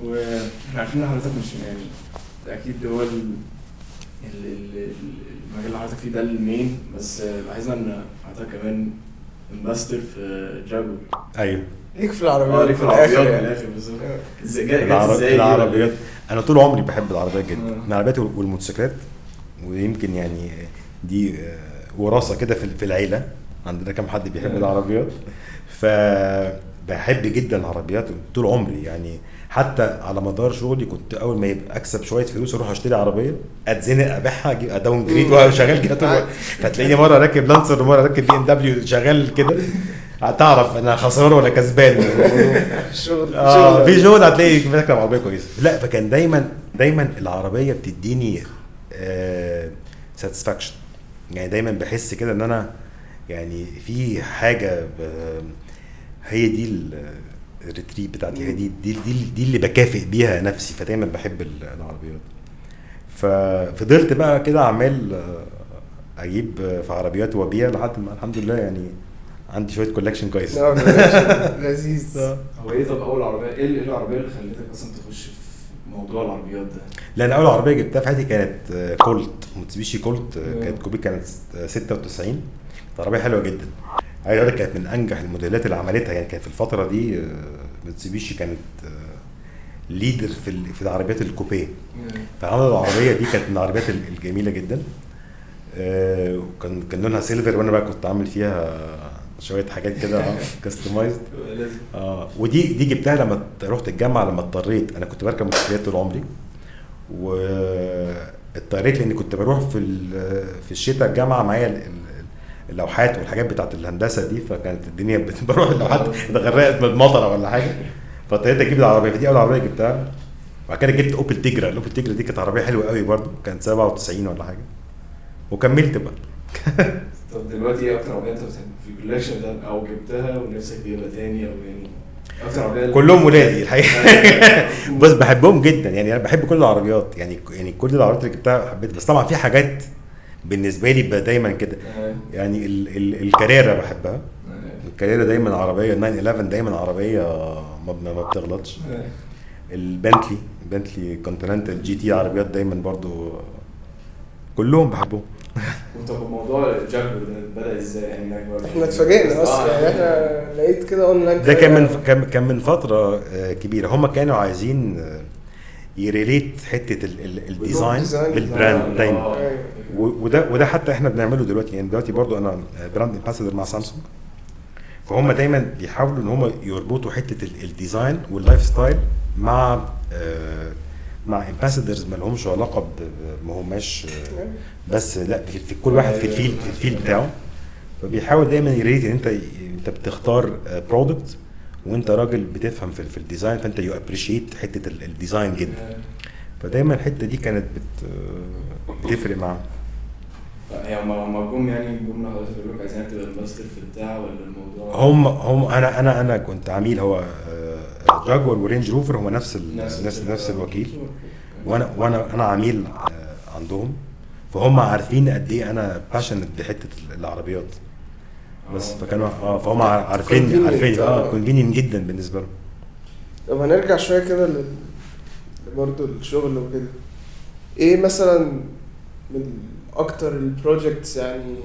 وعارفين ان حضرتك مش يعني اكيد هو المجال اللي حضرتك فيه ده المين، بس لاحظنا ان حضرتك كمان انفستر في جاكور. ايوه ليك في العربيات ليك في العربيات من الاخر بالظبط. ازاي العربيات انا طول عمري بحب العربيات جدا، آه. العربيات والموتوسيكلات، ويمكن يعني دي وراثه كده في العيله، عندنا كم حد بيحب العربيات، فبحب جدا العربيات طول عمري. يعني حتى على مدار شغلي كنت اول ما يبقى اكسب شويه فلوس اروح اشتري عربيه، اتزنق ابيعها اجيب اداون جريد وشغال كده طول الوقت. فتلاقيني مره راكب لانسر ومره راكب بي ام دبليو شغال كده، هتعرف انا خسران ولا كسبان. الشغل في شغل هتلاقي فاكر عربيه كويسه. لا فكان دايما العربيه بتديني ساتسفاكشن، يعني دايما بحس كده ان انا يعني في حاجه هي دي الريتريت بتاعتي، هي دي اللي بكافئ بيها نفسي، فدايما بحب العربيات. ففضلت بقى كده عمال اجيب في عربيات وابيع لحد ما الحمد لله يعني عندي شويه كولكشن كويس. لذيذ. هو ايه طب اول عربيه ايه العربيه اللي خلتك اصلا تخش في موضوع العربيات ده؟ لان اول عربيه جبتها في حياتي كانت كولت، موتسوبيشي كولت، كانت كوبي، كانت 96. عربيه حلوه جدا، عايز اقول لك كانت من انجح الموديلات اللي عملتها. يعني كانت في الفتره دي موتسوبيشي كانت ليدر في العربيات الكوبيه، فعملوا العربيه دي كانت من العربيات الجميله جدا. وكان لونها سيلفر، وانا بقى كنت عامل فيها شويه حاجات كده كاستمايزد. ودي جبتها لما رحت الجامعه، لما اضطريت، انا كنت بركب موتوسيكلات طول عمري، واضطريت لاني كنت بروح في الشتاء الجامعه معايا اللوحات والحاجات بتاعت الهندسه دي، فكانت الدنيا بروح اللوحات اتغرقت من المطره ولا حاجه، فاضطريت اجيب العربيه. فدي اول عربيه جبتها. وبعد كده جبت اوبل تيجرا. الاوبل تيجرا دي كانت عربيه حلوه قوي برضو، كانت 97 ولا حاجه، وكملت بقى. طب دلوقتي ايه اكتر عربيه انت في الكولكشن ده او جبتها ونفسك تجيبها تاني، او يعني اكتر عربيه؟ كلهم ولادي الحقيقه. بس بحبهم جدا، يعني انا بحب كل العربيات، يعني كل العربيات اللي جبتها حبيت، بس طبعا في حاجات بالنسبه لي دايما كده. يعني الكاريرا بحبها، الكاريرا دايما عربيه 911 دايما عربيه ما بتغلطش. البنتلي كونتيننتال جي تي عربيات دايما برضو كلهم بحبهم. طب موضوع الجاكور ده بدا ازاي؟ يعني احنا اتفاجئنا اصلا، يعني احنا لقيت كده اونلاين ده كان من فتره كبيره. هم كانوا عايزين يريليت حته الديزاين بالبراند دايما، وده حتى احنا بنعمله دلوقتي. يعني دلوقتي برضو انا براند امباسادور مع سامسونج، فهم دايما بيحاولوا ان هم يربطوا حته الديزاين واللايف ستايل مع امباسادورز ما لهمش علاقه ما هماش بس لا في كل واحد في الفيلد بتاعه. فبيحاول دايما يريد ان انت بتختار برودكت وانت راجل بتفهم في الديزاين، فانت يو ابريشيت حته الديزاين جدا. فدايما الحته دي كانت بتفرق معاهم. يعني هم جم يعني جم حضرتك يقول لك عايزين تبقى انفستر في بتاع ولا الموضوع؟ هم انا كنت عميل. هو جاكور ورينج روفر هم نفس الوكيل، وانا عميل عندهم، فهم عارفين قد ايه انا باشنت بحته العربيات بس. فكانوا فهم عارفين كونفينينت جدا بالنسبه لهم. طب هنرجع شويه كده برضه الشغل وكده. ايه مثلا من اكتر البروجكتس يعني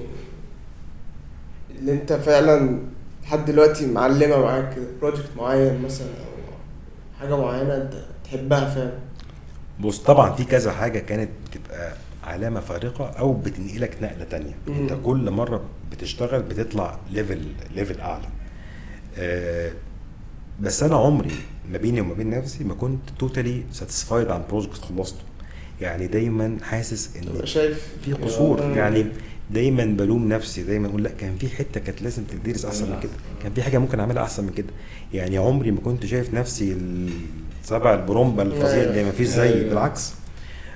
اللي انت فعلا لحد دلوقتي معلمه معاك كده، بروجكت معين مثلا او حاجه معينه انت تحبها فعلا؟ بص طبعا في كذا حاجه كانت بتبقى علامه فارقه او بتنقلك نقله تانية. انت كل مره بتشتغل بتطلع ليفل اعلى. بس انا عمري ما بيني وما بين نفسي ما كنت توتالي ساتيسفايد عن بروجكت خلصته. يعني دايما حاسس ان شايف في قصور. يعني دايما بلوم نفسي، دايما اقول لا كان في حته كانت لازم تدرس احسن من كده، كان في حاجه ممكن اعملها احسن من كده. يعني عمري ما كنت شايف نفسي السبع البرومبا الفظيع اللي ما فيش زي. بالعكس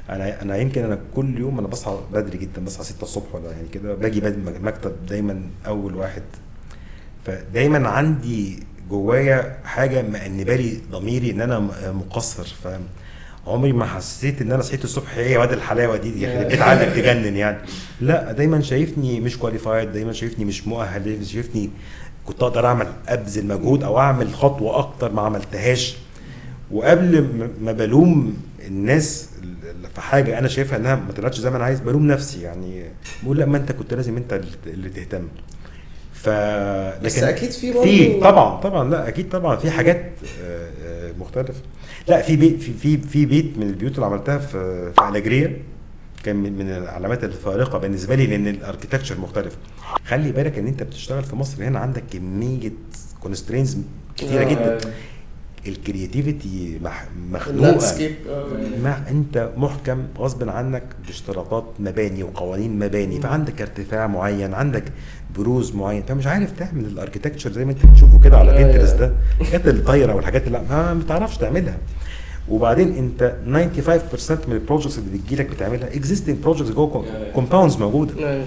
انا يمكن انا كل يوم انا بصحى بدري جدا، بصحى 6 الصبح ولا يعني كده، باجي مكتب دايما اول واحد. فدايما عندي جوايا حاجه مأنبه لي ضميري ان انا مقصر. عمري ما حسيت ان انا صحيت الصبح ايه واد الحلاوه دي يخرب بيت عقلك تجنن يعني. لا دايما شايفني مش كواليفايد، دايما شايفني مش مؤهل، دايما شايفني كنت اقدر ابذل مجهود او اعمل خطوه اكتر ما عملتهاش. وقبل ما بلوم الناس في حاجه انا شايفها انها ما طلعتش زي ما انا عايز، بلوم نفسي يعني، بقول لا ما انت كنت لازم انت اللي تهتم. بس لكن اكيد في برضه في طبعا لا اكيد طبعا في حاجات مختلفه. لا في بيت في بيت من البيوت اللي عملتها في أليجريا كان من العلامات الفارقه بالنسبه لي، لان الاركيتكتشر مختلف. خلي بالك ان انت بتشتغل في مصر هنا عندك كميه كونسترينز كتيره جدا، الكرياتيفيتي مخنوقه، ما انت محكم غصب عنك باشتراطات مباني وقوانين مباني، فعندك ارتفاع معين، عندك بروز معين، فمش عارف تعمل الاركيتكتشر زي ما انت بتشوفه كده على بنترست ده، الحاجات الطايره والحاجات اللي ما بتعرفش تعملها. وبعدين انت 95% من البروجكتس اللي بتجيلك بتعملها اكزيستنج بروجكتس جوه كومباوندز موجوده،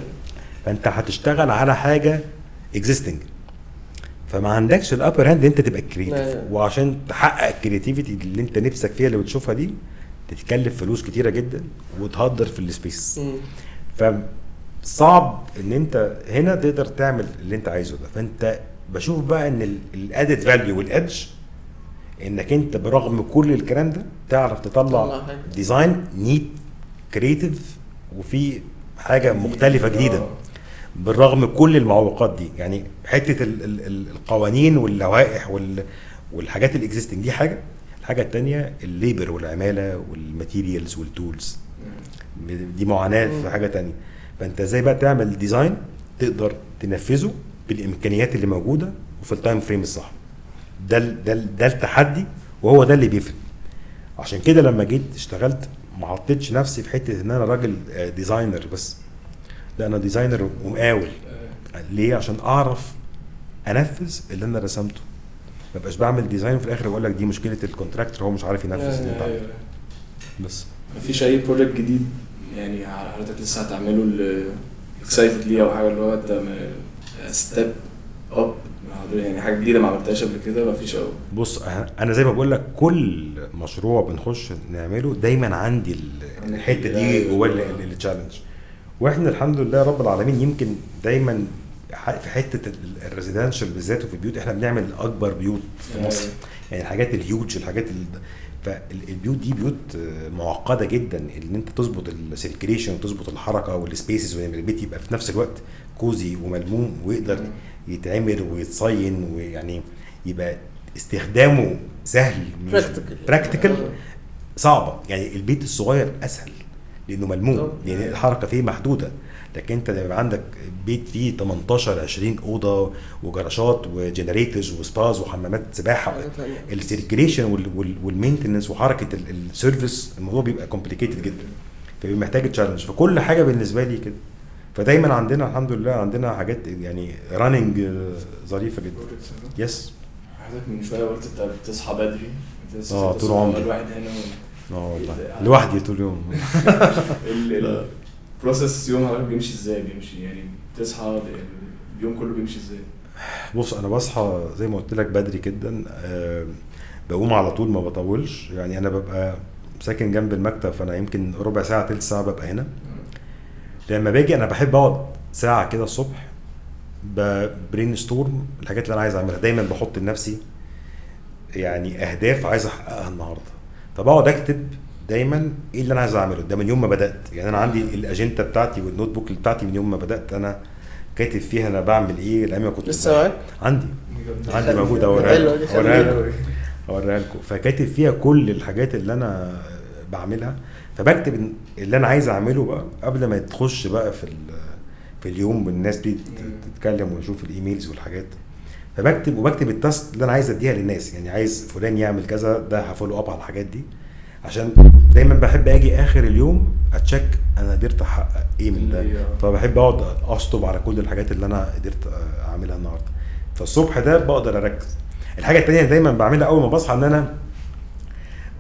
فانت هتشتغل على حاجه اكزيستنج، فما عندكش الابر هاند انت تبقى كريتيف. وعشان تحقق الكرياتيفيتي اللي انت نفسك فيها اللي بتشوفها دي تتكلف فلوس كتيره جدا وتهدر في السبيس، فصعب ان انت هنا تقدر تعمل اللي انت عايزه ده. فانت بشوف بقى ان الادد فاليو والادج انك انت برغم كل الكلام ده تعرف تطلع ديزاين نيت كرياتيف وفي حاجه مختلفه جديده بالرغم كل المعوقات دي. يعني حته القوانين واللوائح والحاجات الاكزيستنج دي حاجه، الحاجه الثانيه الليبر والعماله والماتيريالز والتولز دي معاناه في حاجه ثانيه. فانت ازاي بقى تعمل ديزاين تقدر تنفذه بالامكانيات اللي موجوده وفي التايم فريم الصح، ده التحدي، وهو ده اللي بيفرق. عشان كده لما جيت اشتغلت ما حطيتش نفسي في حته ان انا راجل ديزاينر بس، لا انا ديزاينر ومقاول. ليه؟ عشان اعرف انفذ اللي انا رسمته، ما بقاش بعمل ديزاين في الاخر بقول لك دي مشكله الكونتراكتور هو مش عارف ينفذ اللي انت عملته. بس مفيش اي بروجكت جديد يعني حضرتك لسه هتعمله اكسايتد ليه او حاجه اللي هو انت ستيب اب يعني حاجه جديده ما عملتهاش قبل كده؟ مفيش قوي. بص انا زي ما بقول لك كل مشروع بنخش نعمله دايما عندي الحته دي جوه التشالنج، واحنا الحمد لله رب العالمين يمكن دايما في حته الريزيدنشال بالذات وفي البيوت احنا بنعمل اكبر بيوت في مصر، يعني الحاجات الهيوج الحاجات فالبيوت دي بيوت معقده جدا ان انت تظبط السيركيليشن وتظبط الحركه والسبيسز وان البيت يبقى في نفس الوقت كوزي وملموم ويقدر يتعمل ويتصين ويعني يبقى استخدامه سهل براكتيكال. صعبه يعني البيت الصغير اسهل لانه ملموم يعني الحركه فيه محدوده، لكن انت يبقى عندك بيت فيه 18 20 اوضه وجراشات وجنريتورز وسباز وحمامات سباحه، السيركيليشن والمينتنس وحركه السيرفيس الموضوع بيبقى كومبليكيتد جدا، فبيبقى محتاج تشالنج. فكل حاجه بالنسبه لي كده، فدايما عندنا الحمد لله عندنا حاجات يعني راننج ظريفه جدا. يس حضرتك من شويه قلت انت بتصحى بدري، طول عمري الواحد هنا والله لوحدي طول اليوم. البروسيس يوم حضرتك بيمشي ازاي؟ بيمشي يعني تصحى اليوم كله بيمشي ازاي؟ بص انا بصحى زي ما قلت لك بدري جدا، بقوم على طول ما بطولش، يعني انا ببقى ساكن جنب المكتب فانا يمكن ربع ساعه تلت ساعه ببقى هنا. لما باجي انا بحب اقعد ساعه كده الصبح برين ستورم الحاجات اللي انا عايز اعملها، دايما بحط لنفسي يعني اهداف عايز احققها النهارده، فبقعد اكتب دايما ايه اللي انا عايز اعمله ده من يوم ما بدات. يعني انا عندي الاجنده بتاعتي والنوت بوك بتاعتي من يوم ما بدات انا كاتب فيها انا بعمل ايه. لما كنت لسه عندي موجوده اوريها لكم، فكاتب فيها كل الحاجات اللي انا بعملها، فبكتب اللي انا عايز اعمله بقى قبل ما تخش بقى في اليوم والناس دي تتكلم ويشوف الايميلز والحاجات، فبكتب التاسك اللي انا عايز اديها للناس، يعني عايز فلان يعمل كذا ده هفولو اب على الحاجات دي، عشان دايما بحب اجي اخر اليوم اتشيك انا قدرت احقق ايه من ده، فبحب اقعد اشطب على كل الحاجات اللي انا قدرت اعملها النهارده. فالصبح ده بقدر اركز. الحاجه الثانيه دايما بعملها اول ما بصحى ان انا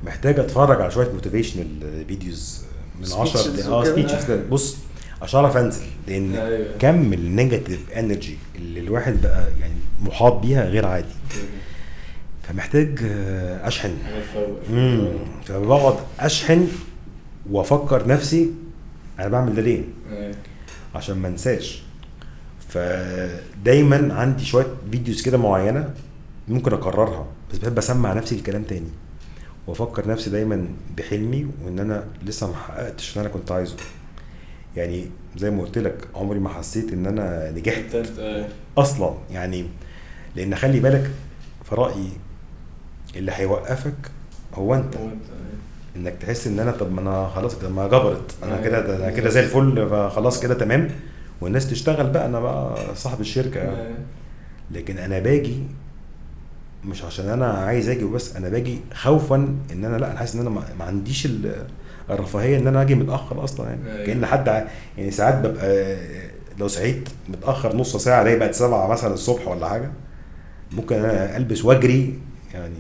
محتاج اتفرج على شويه موتيفيشنال فيديوز من 10 دقائق سبيتشز. بص عشان اعرف انزل، لان كم النيجاتيف انرجي اللي الواحد بقى يعني محاط بيها غير عادي، فمحتاج اشحن. فبقعد اشحن وافكر نفسي انا بعمل ده ليه عشان ما انساش. فدايما عندي شويه فيديوز كده معينه ممكن اكررها، بس بحب اسمع نفسي الكلام تاني وافكر نفسي دايما بحلمي وان انا لسه ما حققتش اللي انا كنت عايزه. يعني زي ما قلت لك عمري ما حسيت ان انا نجحت اصلا يعني. لان خلي بالك في رايي اللي هيوقفك هو انت، انك تحس ان انا طب ما انا خلاص كده ما جبرت انا كده، انا كده زي الفل فخلاص كده تمام والناس تشتغل بقى انا بقى صاحب الشركه يعني. لكن انا باجي مش عشان انا عايز اجي وبس، انا باجي خوفا ان انا لا انا حاسس ان انا ما عنديش الرفاهيه ان انا اجي متاخر اصلا يعني. كأن حد يعني ساعات ببقى لو صحيت متاخر نص ساعه ده بقت 7 مثلا الصبح ولا حاجه ممكن انا البس واجري يعني.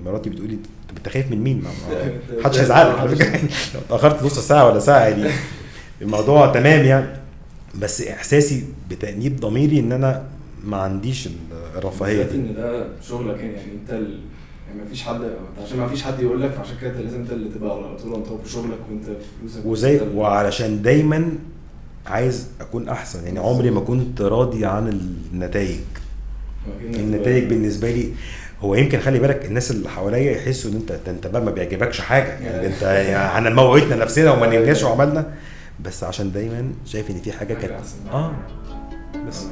مراتي بتقولي انت خايف من مين؟ ما حدش هيزعلك على فكره لو اتاخرت نص ساعه ولا ساعه دي الموضوع تمام يعني. بس احساسي بتأنيب ضميري ان انا ما عنديش الرفاهيه دي. ان ده شغلك يعني انت يعني ما فيش حد عشان ما فيش حد يقول لك، عشان كده لازم انت اللي تبقى على طول انت بشغلك وانت فلوسك وزي وعلشان دايما عايز اكون احسن يعني. عمري ما كنت راضي عن النتائج. النتائج بالنسبه لي هو يمكن خلي بالك الناس اللي حواليا يحسوا ان انت بقى ما بيعجبكش حاجه يعني انت يعني موتنا نفسنا وما نمناش وعملنا، بس عشان دايما شايف ان في حاجه كانت بس